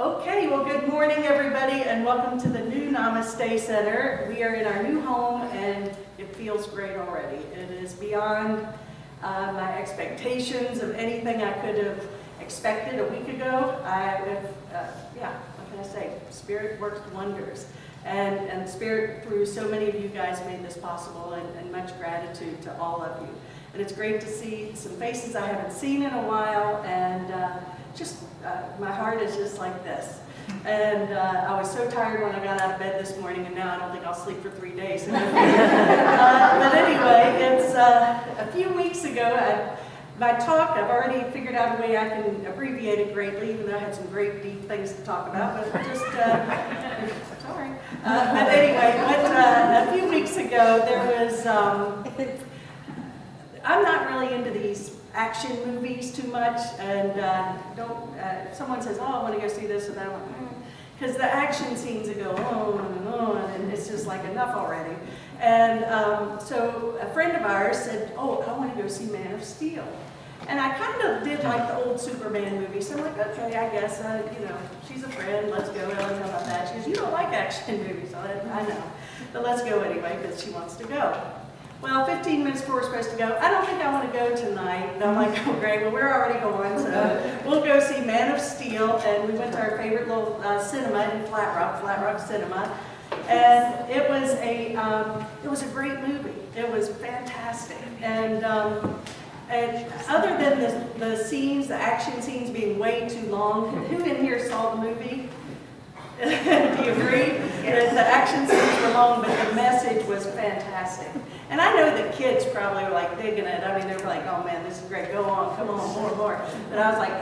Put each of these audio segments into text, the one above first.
Okay, well, good morning, everybody, and welcome to the new Namaste Center. We are in our new home, and it feels great already. It is beyond my expectations of anything I could have expected a week ago. What can I say? Spirit works wonders. And Spirit, through so many of you guys, made this possible, and much gratitude to all of you. And it's great to see some faces I haven't seen in a while, and my heart is just like this. And I was so tired when I got out of bed this morning, and now I don't think I'll sleep for 3 days. But anyway, it's a few weeks ago, my talk, I've already figured out a way I can abbreviate it greatly, even though I had some great deep things to talk about, but just, sorry. But anyway, a few weeks ago, there was, I'm not really into these action movies too much, and someone says, oh, I want to go see this, and I'm like, because the action scenes that go on and on, and it's just like enough already. And so a friend of ours said, oh, I want to go see Man of Steel. And I kind of did like the old Superman movie, so I'm like, okay, I guess, she's a friend, let's go, I don't know about that. She goes, you don't like action movies, so I know, but let's go anyway, because she wants to go. Well, 15 minutes before we're supposed to go, I don't think I want to go tonight. And I'm like, oh great, well we're already going, so we'll go see Man of Steel. And we went to our favorite little cinema in Flat Rock Cinema. And it was a great movie. It was fantastic. And other than the scenes, the action scenes being way too long, who in here saw the movie? Do you agree? Yes. The action scenes were long, but the message was fantastic. And I know the kids probably were like digging it. I mean, they were like, oh man, this is great, go on, come on, more. But I was like,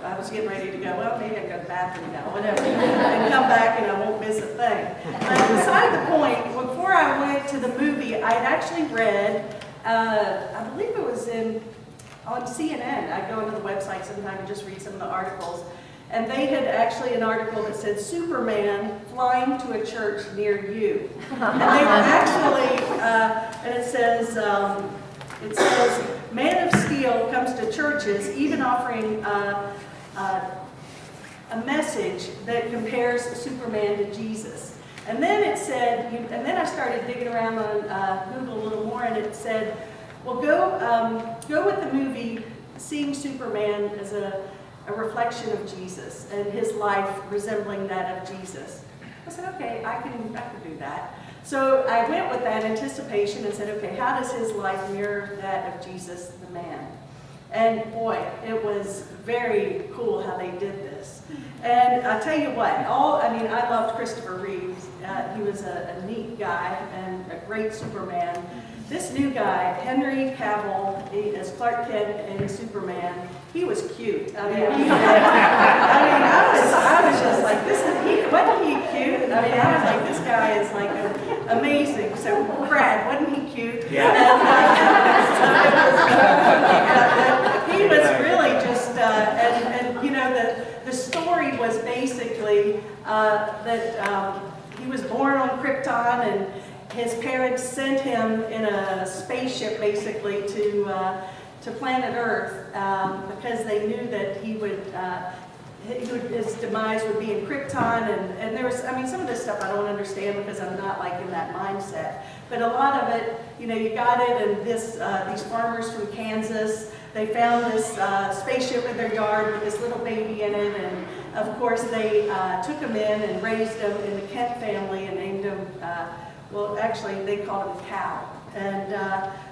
I was getting ready to go, well, maybe I can go to the bathroom now, whatever, and come back and I won't miss a thing. But beside the point, before I went to the movie, I had actually read, I believe it was on CNN. I go into the website sometime and just read some of the articles. And they had actually an article that said, Superman flying to a church near you. And they were actually, and it says, Man of Steel comes to churches, even offering a message that compares Superman to Jesus. And then it said, and then I started digging around on Google a little more, and it said, well, go with the movie, seeing Superman as a reflection of Jesus and his life resembling that of Jesus. I said, okay, I can do that. So I went with that anticipation and said, okay, how does his life mirror that of Jesus, the man? And boy, it was very cool how they did this. And I tell you what, I loved Christopher Reeves. He was a neat guy and a great Superman. This new guy, Henry Cavill, as Clark Kent and Superman, he was cute. I was just like, wasn't he cute? I mean, I was like, this guy is like amazing. So Brad, wasn't he cute? Yeah. And, he was really just, the story was basically that he was born on Krypton, and his parents sent him in a spaceship basically to planet Earth because they knew that his demise would be in Krypton, and there was, some of this stuff I don't understand because I'm not like in that mindset, but a lot of it, you got it, and these farmers from Kansas, they found this spaceship in their yard with this little baby in it, and of course they took him in and raised him in the Kent family and named him, they called him Cal,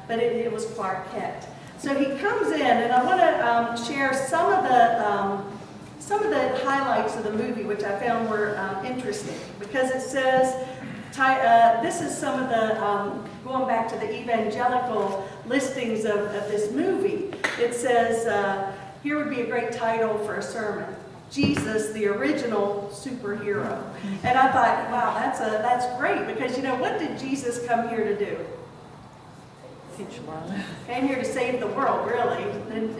but it was Clark Kent. So he comes in, and I want to share some of the highlights of the movie, which I found were interesting, because it says, this is some of the, going back to the evangelical listings of this movie. It says, here would be a great title for a sermon, Jesus, the original superhero. And I thought, wow, that's great, because what did Jesus come here to do? Teach the world. Came here to save the world, really. And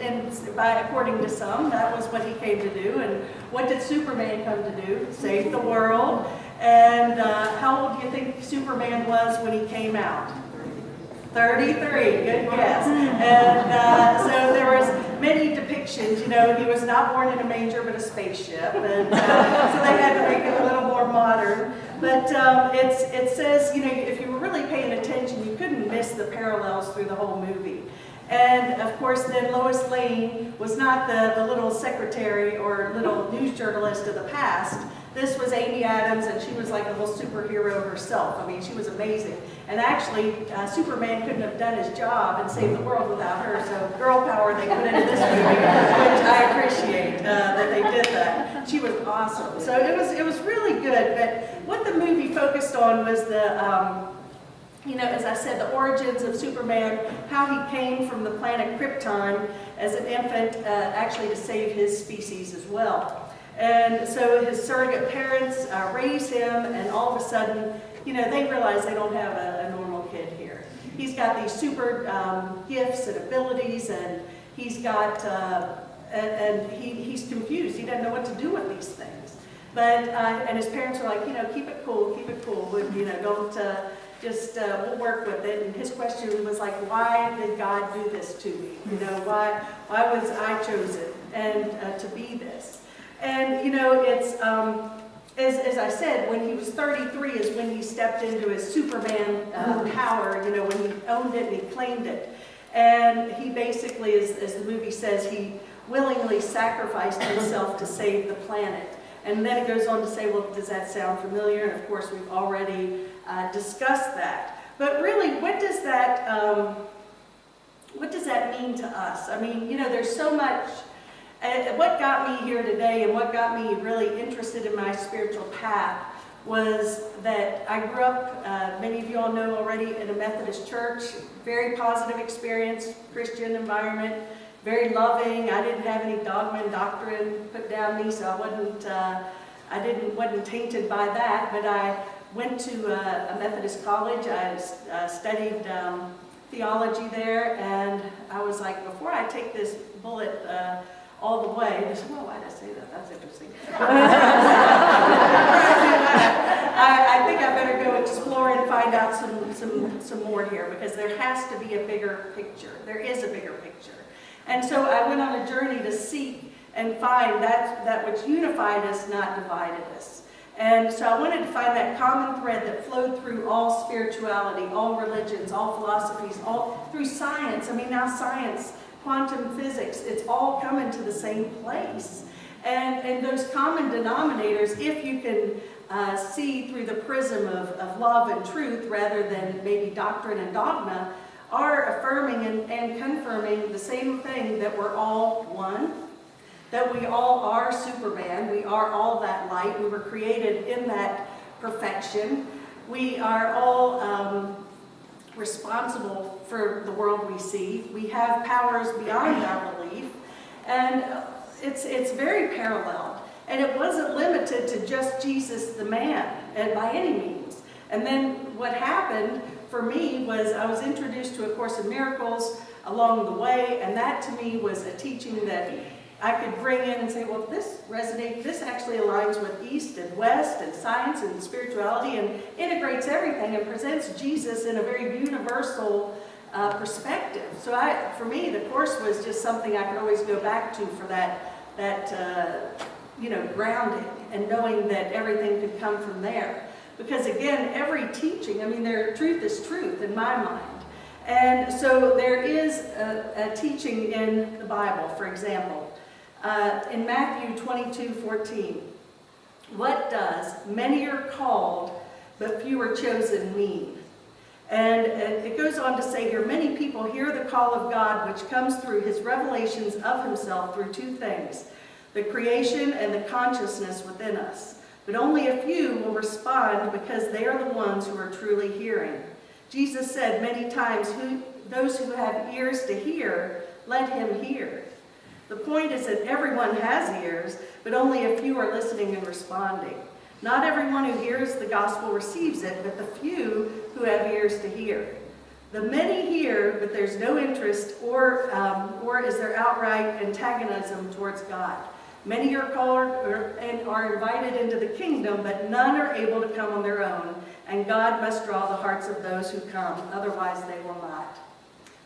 according to some, that was what he came to do. And what did Superman come to do? Save the world. And how old do you think Superman was when he came out? 33. Good guess. And so there was many depictions depictions. You know, he was not born in a manger but a spaceship, and so they had to make it a little more modern. But it says, you know, if you were really paying attention, you couldn't miss the parallels through the whole movie. And of course, then Lois Lane was not the little secretary or little news journalist of the past. This was Amy Adams, and she was like a little superhero herself. I mean, she was amazing. And actually, Superman couldn't have done his job and saved the world without her. So girl power they put into this movie, which I appreciate that they did that. She was awesome. So it was really good. But what the movie focused on was the you know, as I said, the origins of Superman, how he came from the planet Krypton as an infant, actually to save his species as well. And so his surrogate parents raised him, and all of a sudden, you know, they realize they don't have a normal kid here. He's got these super gifts and abilities, and he's got, he's confused. He doesn't know what to do with these things. But, and his parents are like, you know, keep it cool, you know, don't, just we'll work with it. And his question was like, why did God do this to me? You know, why was I chosen and to be this? And you know, it's as I said, when he was 33 is when he stepped into his Superman power. You know, when he owned it and he claimed it, and he basically, as the movie says, he willingly sacrificed himself to save the planet. And then it goes on to say, well, does that sound familiar? And of course, we've already discussed that. But really, what does that mean to us? I mean, you know, there's so much. What got me here today and what got me really interested in my spiritual path was that I grew up, many of you all know already, in a Methodist church. Very positive experience, Christian environment. Very loving. I didn't have any dogma and doctrine put down me, so I wasn't tainted by that. But I went to a Methodist college. I studied theology there, and I was like, before I take this bullet all the way, I said, well, why did I say that? That's interesting. I think I better go explore and find out some more here, because there has to be a bigger picture. There is a bigger picture. And so I went on a journey to seek and find that which unified us, not divided us. And so I wanted to find that common thread that flowed through all spirituality, all religions, all philosophies, all through science. I mean, now science, quantum physics, it's all coming to the same place. And those common denominators, if you can see through the prism of love and truth rather than maybe doctrine and dogma, are affirming and confirming the same thing, that we're all one, that we all are Superman, we are all that light, we were created in that perfection, we are all responsible for the world we see, we have powers beyond our belief, and it's very paralleled. And it wasn't limited to just Jesus the man, and by any means. And then what happened for me was I was introduced to A Course in Miracles along the way, and that to me was a teaching that I could bring in and say, well, this resonates, this actually aligns with East and West and science and spirituality, and integrates everything and presents Jesus in a very universal perspective. So for me, the Course was just something I could always go back to for that you know, grounding and knowing that everything could come from there. Because again, every teaching, I mean, truth is truth in my mind. And so there is a teaching in the Bible, for example, in Matthew 22:14. What does many are called, but few are chosen mean? And it goes on to say here, many people hear the call of God, which comes through his revelations of himself through two things, the creation and the consciousness within us. But only a few will respond, because they are the ones who are truly hearing. Jesus said many times, those who have ears to hear, let him hear. The point is that everyone has ears, but only a few are listening and responding. Not everyone who hears the gospel receives it, but the few who have ears to hear. The many hear, but there's no interest, or is there outright antagonism towards God. Many are called and are invited into the kingdom, but none are able to come on their own, and God must draw the hearts of those who come, otherwise they will not.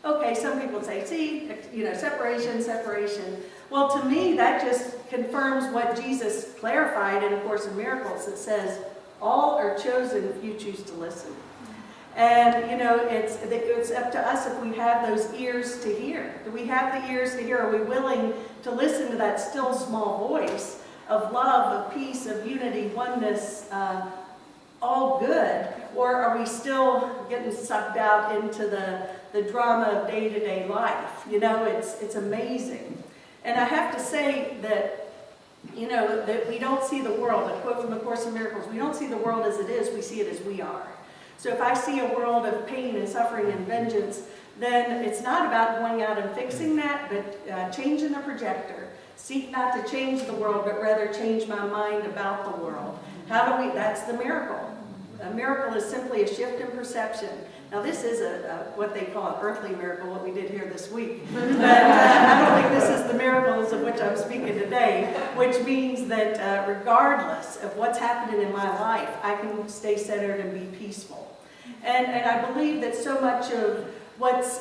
Okay, some people say, see, you know, separation. Well, to me, that just confirms what Jesus clarified in A Course in Miracles. It says, all are chosen if you choose to listen. And, you know, it's up to us if we have those ears to hear. Do we have the ears to hear? Are we willing to listen to that still small voice of love, of peace, of unity, oneness, all good? Or are we still getting sucked out into the drama of day-to-day life? You know, it's amazing. And I have to say that, you know, that we don't see the world, a quote from A Course in Miracles, we don't see the world as it is, we see it as we are. So if I see a world of pain and suffering and vengeance, then it's not about going out and fixing that, but changing the projector. Seek not to change the world, but rather change my mind about the world. How do we, that's the miracle. A miracle is simply a shift in perception. Now this is what they call an earthly miracle, what we did here this week. But I don't think this is the miracles of which I'm speaking today, which means that regardless of what's happening in my life, I can stay centered and be peaceful. And I believe that so much of what's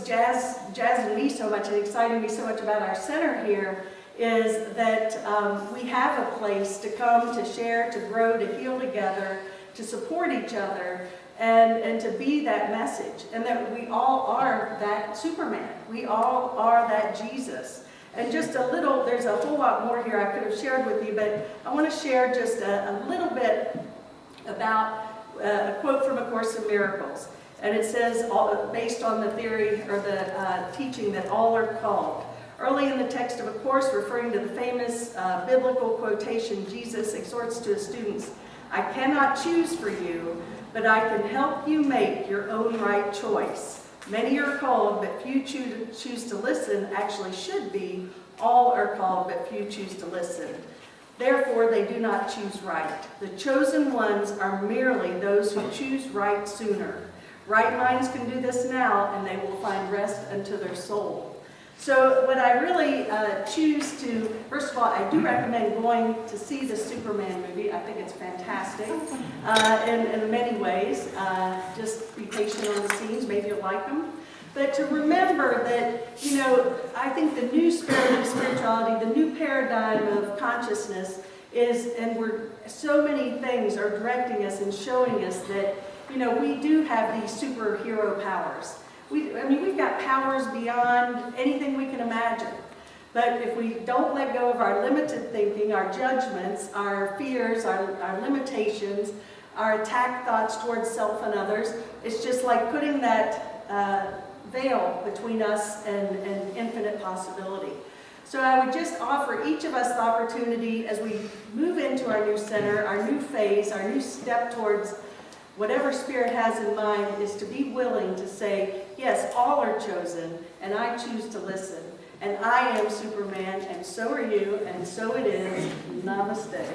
jazzing me so much and exciting me so much about our center here is that we have a place to come, to share, to grow, to heal together, to support each other, and to be that message. And that we all are that Superman. We all are that Jesus. And just a little, there's a whole lot more here I could have shared with you, but I want to share just a little bit about a quote from A Course in Miracles. And it says, based on the theory or the teaching that all are called. Early in the text of A Course, referring to the famous biblical quotation, Jesus exhorts to his students, I cannot choose for you, but I can help you make your own right choice. Many are called, but few choose to listen, actually should be, all are called, but few choose to listen. Therefore, they do not choose right. The chosen ones are merely those who choose right sooner. Right minds can do this now, and they will find rest unto their soul. So what I really choose to, first of all, I do recommend going to see the Superman movie. I think it's fantastic in many ways. Just be patient on the scenes, maybe you'll like them. But to remember that, you know, I think the new spirit of spirituality, the new paradigm of consciousness is, and so many things are directing us and showing us that, you know, we do have these superhero powers. We've got powers beyond anything we can imagine. But if we don't let go of our limited thinking, our judgments, our fears, our limitations, our attack thoughts towards self and others, it's just like putting that veil between us and infinite possibility. So I would just offer each of us the opportunity as we move into our new center, our new phase, our new step towards whatever Spirit has in mind, is to be willing to say, yes, all are chosen, and I choose to listen. And I am Superman, and so are you, and so it is. Namaste.